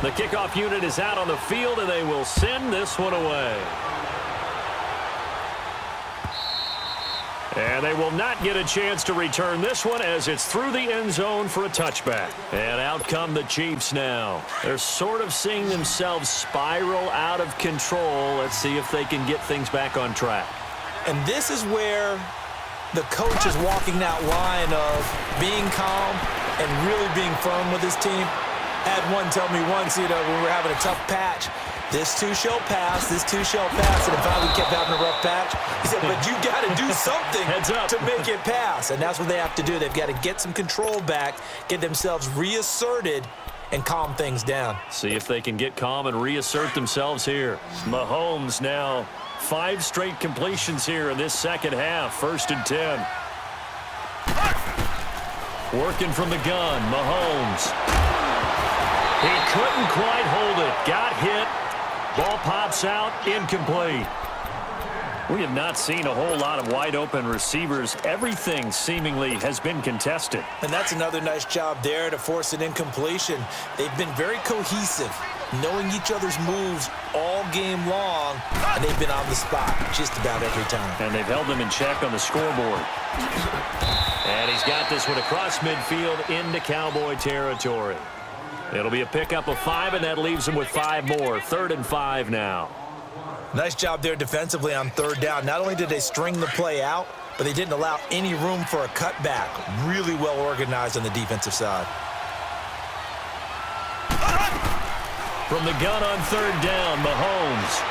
The kickoff unit is out on the field, and they will send this one away. And they will not get a chance to return this one as it's through the end zone for a touchback. And out come the Chiefs now. They're sort of seeing themselves spiral out of control. Let's see if they can get things back on track. And this is where the coach is walking that line of being calm and really being firm with his team. Had one tell me once, when we were having a tough patch, this too shall pass, this too shall pass. And if we kept having a rough patch, he said, but you got to do something to make it pass. And that's what they have to do. They've got to get some control back, get themselves reasserted, and calm things down. See if they can get calm and reassert themselves here. Mahomes now 5 straight completions here in this second half. 1st and 10. Working from the gun, Mahomes. He couldn't quite hold it. Got hit. Ball pops out, incomplete. We have not seen a whole lot of wide-open receivers. Everything seemingly has been contested. And that's another nice job there to force an incompletion. They've been very cohesive, knowing each other's moves all game long, and they've been on the spot just about every time. And they've held them in check on the scoreboard. And he's got this one across midfield into Cowboy territory. It'll be a pickup of 5, and that leaves him with 5 more. 3rd and 5 now. Nice job there defensively on 3rd down. Not only did they string the play out, but they didn't allow any room for a cutback. Really well organized on the defensive side. From the gun on 3rd down, Mahomes.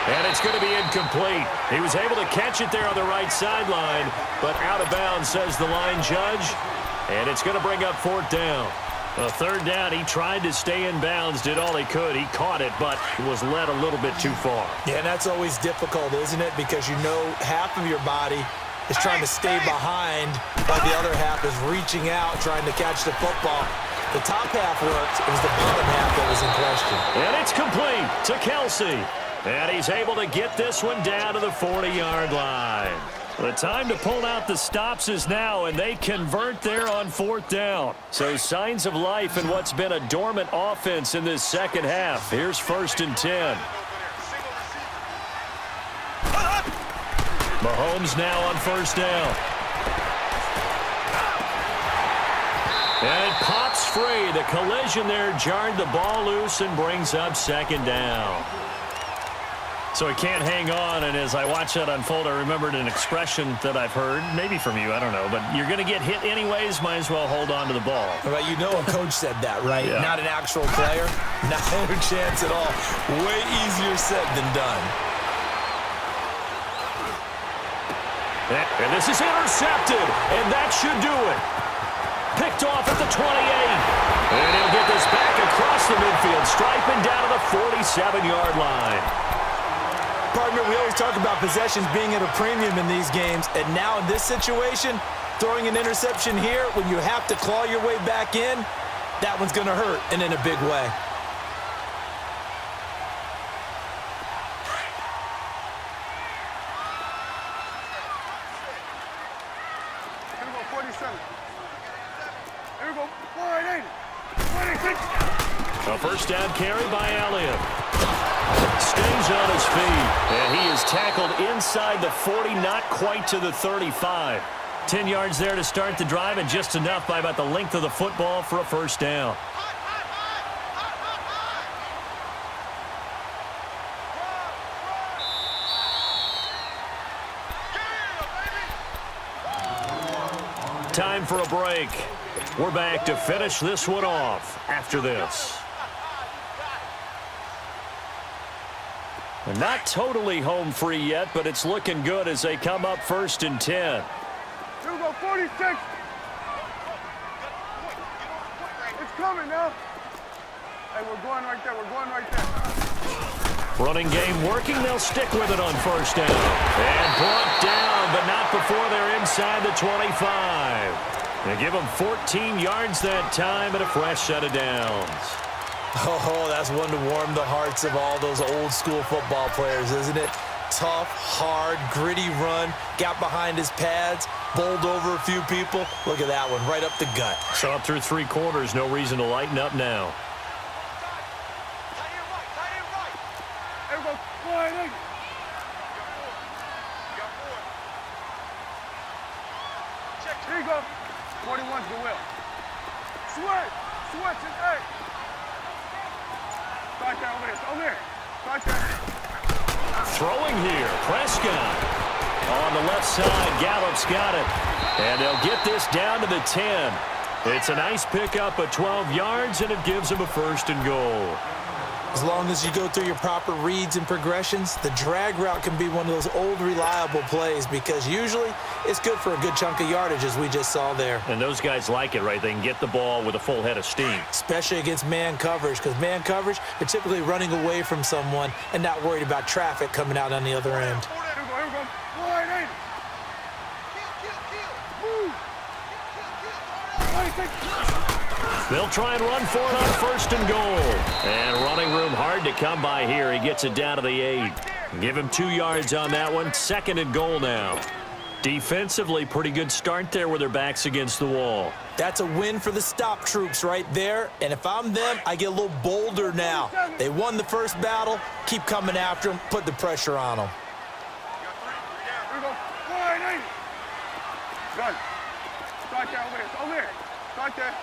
And it's going to be incomplete. He was able to catch it there on the right sideline, but out of bounds, says the line judge. And it's going to bring up 4th down. A 3rd down, he tried to stay in bounds, did all he could. He caught it, but was led a little bit too far. Yeah, and that's always difficult, isn't it? Because you know half of your body is trying to stay behind, while the other half is reaching out, trying to catch the football. The top half worked. It was the bottom half that was in question. And it's complete to Kelsey. And he's able to get this one down to the 40-yard line. The time to pull out the stops is now, and they convert there on 4th down. So signs of life in what's been a dormant offense in this second half. Here's 1st and 10. Mahomes now on 1st down. And it pops free. The collision there jarred the ball loose and brings up 2nd down. So he can't hang on, and as I watch that unfold, I remembered an expression that I've heard, maybe from you, I don't know, but you're going to get hit anyways, might as well hold on to the ball. Right, you know a coach said that, right? Yeah. Not an actual player. Not a chance at all. Way easier said than done. And this is intercepted, and that should do it. Picked off at the 28. And he'll get this back across the midfield, striping down to the 47-yard line. Partner, we always talk about possessions being at a premium in these games, and now in this situation, throwing an interception here when you have to claw your way back in, that one's going to hurt, and in a big way. Here we go, 47. Here we go, 480. 26. A 1st down carry by Elliott. Stays on his feet, and he is tackled inside the 40, not quite to the 35. 10 yards there to start the drive, and just enough by about the length of the football for a 1st down. Time for a break. We're back to finish this one off after this. Not totally home free yet, but it's looking good as they come up 1st and 10. Here we go, 46. It's coming now. Hey, we're going right there. We're going right there. Running game working. They'll stick with it on 1st down. And brought down, but not before they're inside the 25. They give them 14 yards that time and a fresh set of downs. Oh, that's one to warm the hearts of all those old-school football players, isn't it? Tough, hard, gritty run, got behind his pads, bowled over a few people. Look at that one, right up the gut. So up through 3 quarters, no reason to lighten up now. go. 41's the will. Switch. Switch it. Hey. Start there over there. Over here. Start there. Throwing here, Prescott. On the left side, Gallup's got it. And they'll get this down to the 10. It's a nice pickup of 12 yards, and it gives them a 1st and goal. As long as you go through your proper reads and progressions, the drag route can be one of those old reliable plays because usually it's good for a good chunk of yardage, as we just saw there. And those guys like it, right? They can get the ball with a full head of steam. Especially against man coverage, because man coverage, they're typically running away from someone and not worried about traffic coming out on the other end. Here we go. Wide eight. They'll try and run for it on 1st and goal. And running room hard to come by here. He gets it down to the 8. Give him 2 yards on that one. 2nd and goal now. Defensively, pretty good start there with their backs against the wall. That's a win for the stop troops right there. And if I'm them, I get a little bolder now. They won the first battle. Keep coming after them. Put the pressure on them. Here we go. Wide eight. Good. Start there over there. Over here. Start there.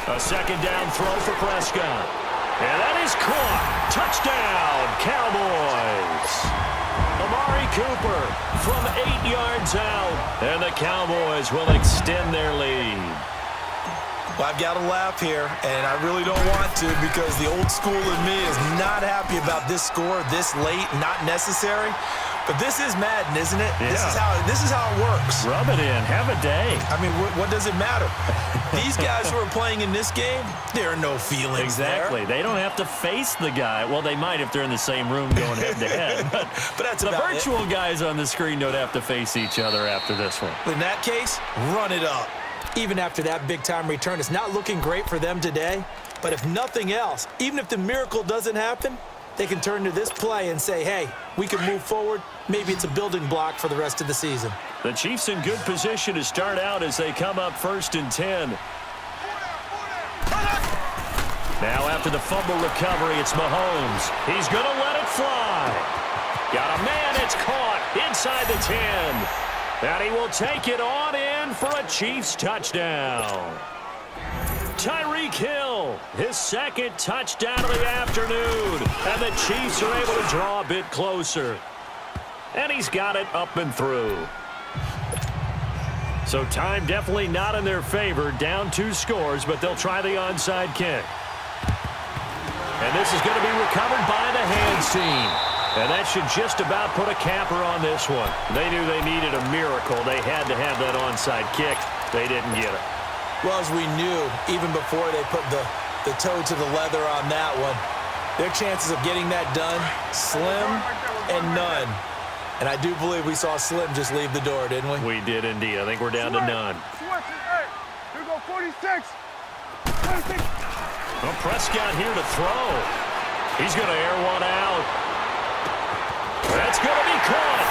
A 2nd down throw for Prescott. And that is caught. Touchdown, Cowboys. Amari Cooper from 8 yards out. And the Cowboys will extend their lead. Well, I've got to laugh here, and I really don't want to because the old school in me is not happy about this score this late, not necessary. But this is Madden, isn't it? Yeah. This is how it works. Rub it in. Have a day. I mean, what does it matter? These guys who are playing in this game, there are no feelings Exactly. there. They don't have to face the guy. Well, they might if they're in the same room going head-to-head. But that's the about virtual guys on the screen don't have to face each other after this one. In that case, run it up. Even after that big-time return, it's not looking great for them today. But if nothing else, even if the miracle doesn't happen, they can turn to this play and say, hey, we can move forward. Maybe it's a building block for the rest of the season. The Chiefs in good position to start out as they come up 1st and 10. Now after the fumble recovery, it's Mahomes. He's going to let it fly. Got a man, it's caught inside the 10. And he will take it on in for a Chiefs touchdown. Tyreek Hill, his 2nd touchdown of the afternoon. And the Chiefs are able to draw a bit closer. And he's got it up and through. So time definitely not in their favor. Down 2 scores, but they'll try the onside kick. And this is going to be recovered by the hands team. And that should just about put a capper on this one. They knew they needed a miracle. They had to have that onside kick. They didn't get it. Well, as we knew, even before they put the toe to the leather on that one, their chances of getting that done, slim and none. And I do believe we saw Slim just leave the door, didn't we? We did indeed. I think we're down to none. Switch it. Hey. Here we go. 46. 46. Well, Prescott here to throw. He's going to air one out. That's going to be caught.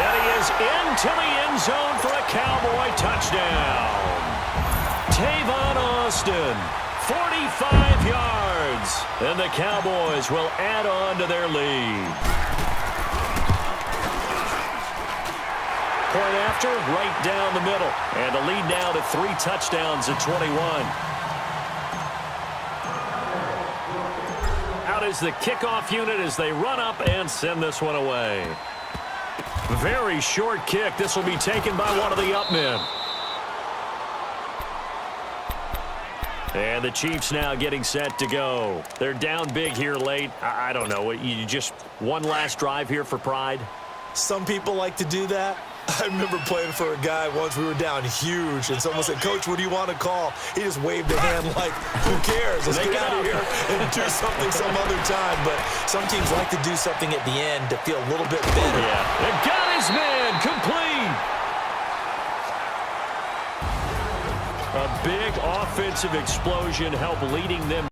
And he is into the end zone for a Cowboy touchdown. Tavon Austin, 45 yards. And the Cowboys will add on to their lead. Point after, right down the middle. And the lead now to 3 touchdowns at 21. Out is the kickoff unit as they run up and send this one away. Very short kick. This will be taken by one of the up men. And the Chiefs now getting set to go. They're down big here late. I don't know. You just one last drive here for pride? Some people like to do that. I remember playing for a guy once. We were down huge, and someone said, Coach, what do you want to call? He just waved a hand like, who cares? Let's get out of here and do something some other time. But some teams like to do something at the end to feel a little bit better. Yeah, they got his man complete. A big offensive explosion helped leading them